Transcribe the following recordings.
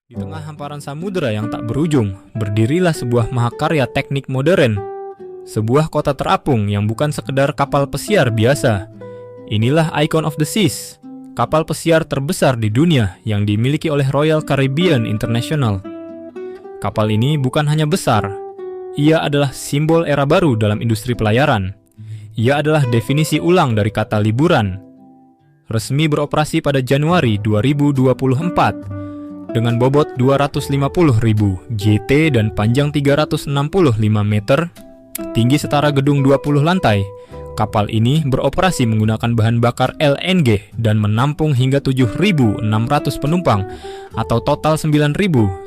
Di tengah hamparan samudera yang tak berujung, berdirilah sebuah mahakarya teknik modern. Sebuah kota terapung yang bukan sekedar kapal pesiar biasa. Inilah Icon of the Seas, kapal pesiar terbesar di dunia yang dimiliki oleh Royal Caribbean International. Kapal ini bukan hanya besar, ia adalah simbol era baru dalam industri pelayaran. Ia adalah definisi ulang dari kata liburan. Resmi beroperasi pada Januari 2024 dengan bobot 250.000 GT dan panjang 365 meter, tinggi setara gedung 20 lantai. Kapal ini beroperasi menggunakan bahan bakar LNG dan menampung hingga 7.600 penumpang atau total 9.950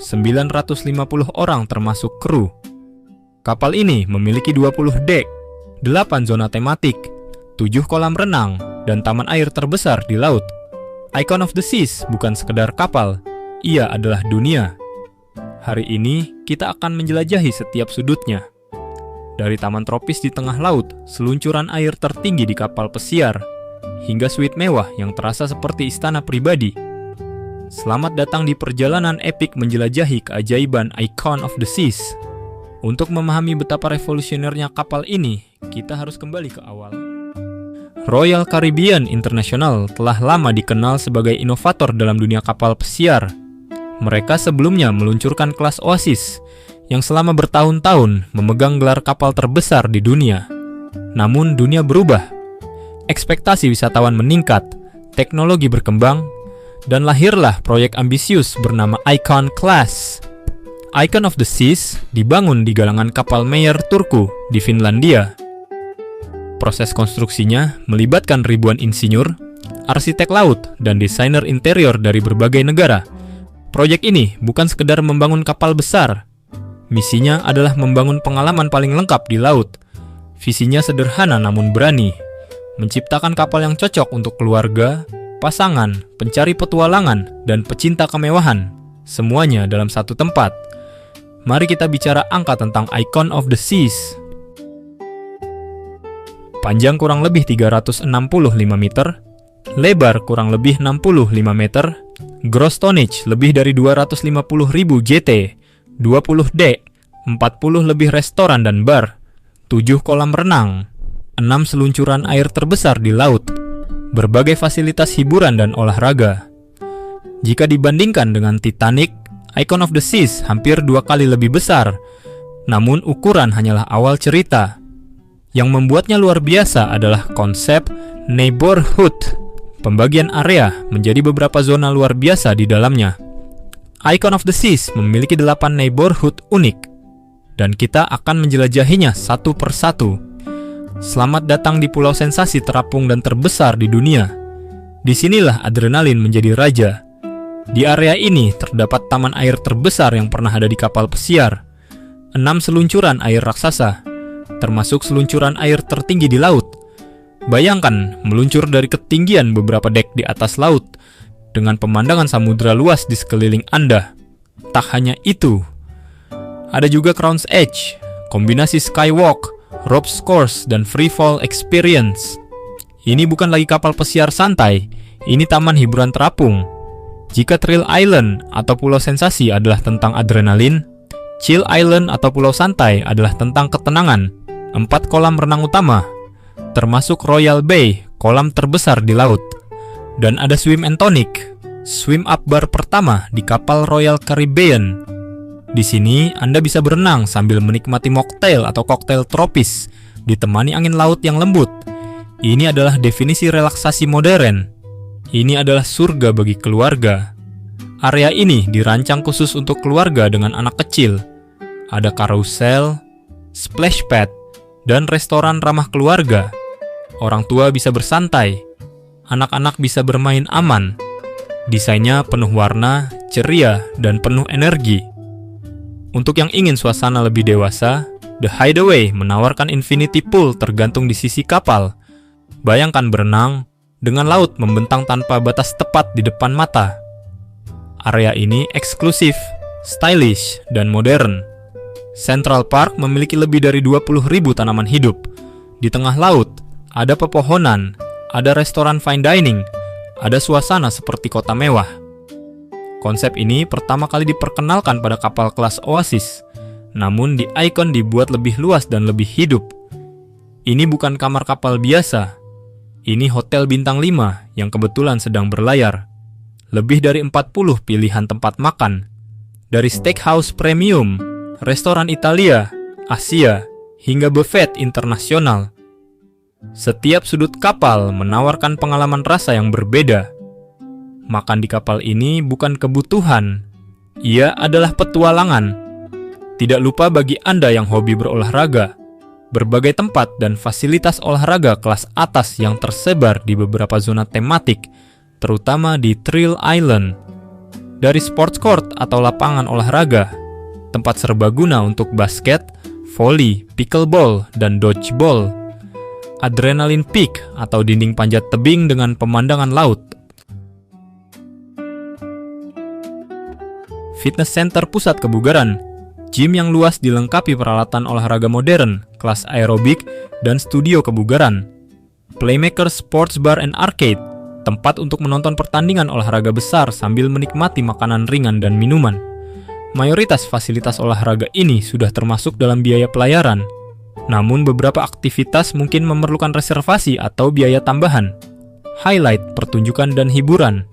orang termasuk kru. Kapal ini memiliki 20 dek, 8 zona tematik, 7 kolam renang, dan taman air terbesar di laut. Icon of the Seas bukan sekedar kapal, ia adalah dunia. Hari ini kita akan menjelajahi setiap sudutnya. Dari taman tropis di tengah laut, seluncuran air tertinggi di kapal pesiar, hingga suite mewah yang terasa seperti istana pribadi. Selamat datang di perjalanan epik menjelajahi keajaiban Icon of the Seas. Untuk memahami betapa revolusionernya kapal ini, kita harus kembali ke awal. Royal Caribbean International telah lama dikenal sebagai inovator dalam dunia kapal pesiar. Mereka sebelumnya meluncurkan kelas Oasis yang selama bertahun-tahun memegang gelar kapal terbesar di dunia. Namun dunia berubah. Ekspektasi wisatawan meningkat, teknologi berkembang, dan lahirlah proyek ambisius bernama Icon Class. Icon of the Seas dibangun di galangan kapal Meyer Turku di Finlandia. Proses konstruksinya melibatkan ribuan insinyur, arsitek laut, dan desainer interior dari berbagai negara. Proyek ini bukan sekedar membangun kapal besar. Misinya adalah membangun pengalaman paling lengkap di laut. Visinya sederhana namun berani. Menciptakan kapal yang cocok untuk keluarga, pasangan, pencari petualangan, dan pecinta kemewahan. Semuanya dalam satu tempat. Mari kita bicara angka tentang Icon of the Seas. Panjang kurang lebih 365 meter, lebar kurang lebih 65 meter, gross tonnage lebih dari 250.000 GT, 20 dek, 40 lebih restoran dan bar, 7 kolam renang, 6 seluncuran air terbesar di laut, berbagai fasilitas hiburan dan olahraga. Jika dibandingkan dengan Titanic, Icon of the Seas hampir 2 kali lebih besar, namun ukuran hanyalah awal cerita. Yang membuatnya luar biasa adalah konsep neighborhood. Pembagian area menjadi beberapa zona luar biasa di dalamnya. Icon of the Seas memiliki 8 neighborhood unik, dan kita akan menjelajahinya satu persatu. Selamat datang di pulau sensasi terapung dan terbesar di dunia. Disinilah adrenalin menjadi raja. Di area ini terdapat taman air terbesar yang pernah ada di kapal pesiar. 6 seluncuran air raksasa, termasuk seluncuran air tertinggi di laut. Bayangkan meluncur dari ketinggian beberapa dek di atas laut dengan pemandangan samudera luas di sekeliling Anda. Tak hanya itu, ada juga Crown's Edge, kombinasi skywalk, ropes course, dan free fall experience. Ini bukan lagi kapal pesiar santai, ini taman hiburan terapung. Jika Thrill Island atau Pulau Sensasi adalah tentang adrenalin, Chill Island atau Pulau Santai adalah tentang ketenangan. 4 kolam renang utama, termasuk Royal Bay, kolam terbesar di laut. Dan ada Swim and Tonic, swim up bar pertama di kapal Royal Caribbean. Di sini Anda bisa berenang sambil menikmati mocktail atau koktail tropis, ditemani angin laut yang lembut. Ini adalah definisi relaksasi modern. Ini adalah surga bagi keluarga. Area ini dirancang khusus untuk keluarga dengan anak kecil. Ada karusel, splash pad, dan restoran ramah keluarga. Orang tua bisa bersantai, anak-anak bisa bermain aman. Desainnya penuh warna, ceria, dan penuh energi. Untuk yang ingin suasana lebih dewasa, The Hideaway menawarkan infinity pool tergantung di sisi kapal. Bayangkan berenang dengan laut membentang tanpa batas tepat di depan mata. Area ini eksklusif, stylish, dan modern. Central Park memiliki lebih dari 20.000 tanaman hidup. Di tengah laut, ada pepohonan, ada restoran fine dining, ada suasana seperti kota mewah. Konsep ini pertama kali diperkenalkan pada kapal kelas Oasis, namun di Icon dibuat lebih luas dan lebih hidup. Ini bukan kamar kapal biasa, ini hotel bintang 5 yang kebetulan sedang berlayar. Lebih dari 40 pilihan tempat makan, dari steakhouse premium, restoran Italia, Asia, hingga buffet internasional. Setiap sudut kapal menawarkan pengalaman rasa yang berbeda. Makan di kapal ini bukan kebutuhan, ia adalah petualangan. Tidak lupa bagi Anda yang hobi berolahraga, berbagai tempat dan fasilitas olahraga kelas atas yang tersebar di beberapa zona tematik, terutama di Thrill Island. Dari sports court atau lapangan olahraga, tempat serbaguna untuk basket, volley, pickleball, dan dodgeball, adrenaline peak atau dinding panjat tebing dengan pemandangan laut, fitness center pusat kebugaran, gym yang luas dilengkapi peralatan olahraga modern, kelas aerobik, dan studio kebugaran, Playmaker Sports Bar and Arcade, tempat untuk menonton pertandingan olahraga besar sambil menikmati makanan ringan dan minuman. Mayoritas fasilitas olahraga ini sudah termasuk dalam biaya pelayaran, namun beberapa aktivitas mungkin memerlukan reservasi atau biaya tambahan. Highlight pertunjukan dan hiburan.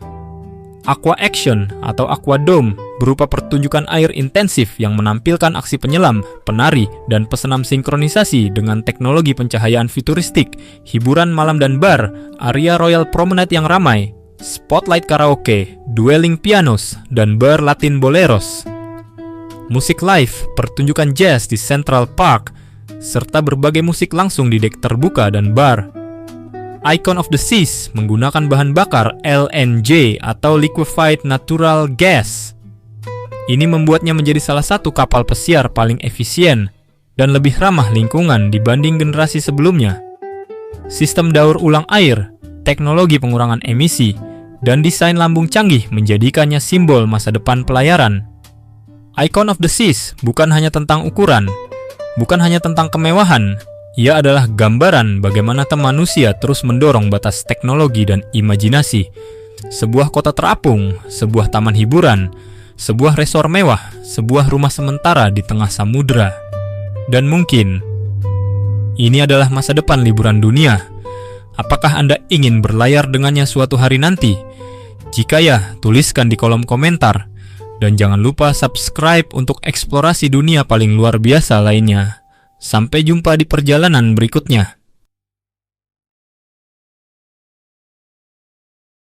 Aqua Action atau Aqua Dome berupa pertunjukan air intensif yang menampilkan aksi penyelam, penari, dan pesenam sinkronisasi dengan teknologi pencahayaan futuristik, hiburan malam dan bar, area Royal Promenade yang ramai, spotlight karaoke, dueling pianos, dan bar Latin boleros. Musik live, pertunjukan jazz di Central Park, serta berbagai musik langsung di dek terbuka dan bar. Icon of the Seas menggunakan bahan bakar LNG atau Liquefied Natural Gas. Ini membuatnya menjadi salah satu kapal pesiar paling efisien dan lebih ramah lingkungan dibanding generasi sebelumnya. Sistem daur ulang air, teknologi pengurangan emisi, dan desain lambung canggih menjadikannya simbol masa depan pelayaran. Icon of the Seas bukan hanya tentang ukuran, bukan hanya tentang kemewahan, ia adalah gambaran bagaimana manusia terus mendorong batas teknologi dan imajinasi. Sebuah kota terapung, sebuah taman hiburan, sebuah resor mewah, sebuah rumah sementara di tengah samudera. Dan mungkin, ini adalah masa depan liburan dunia. Apakah Anda ingin berlayar dengannya suatu hari nanti? Jika ya, tuliskan di kolom komentar. Dan jangan lupa subscribe untuk eksplorasi dunia paling luar biasa lainnya. Sampai jumpa di perjalanan berikutnya.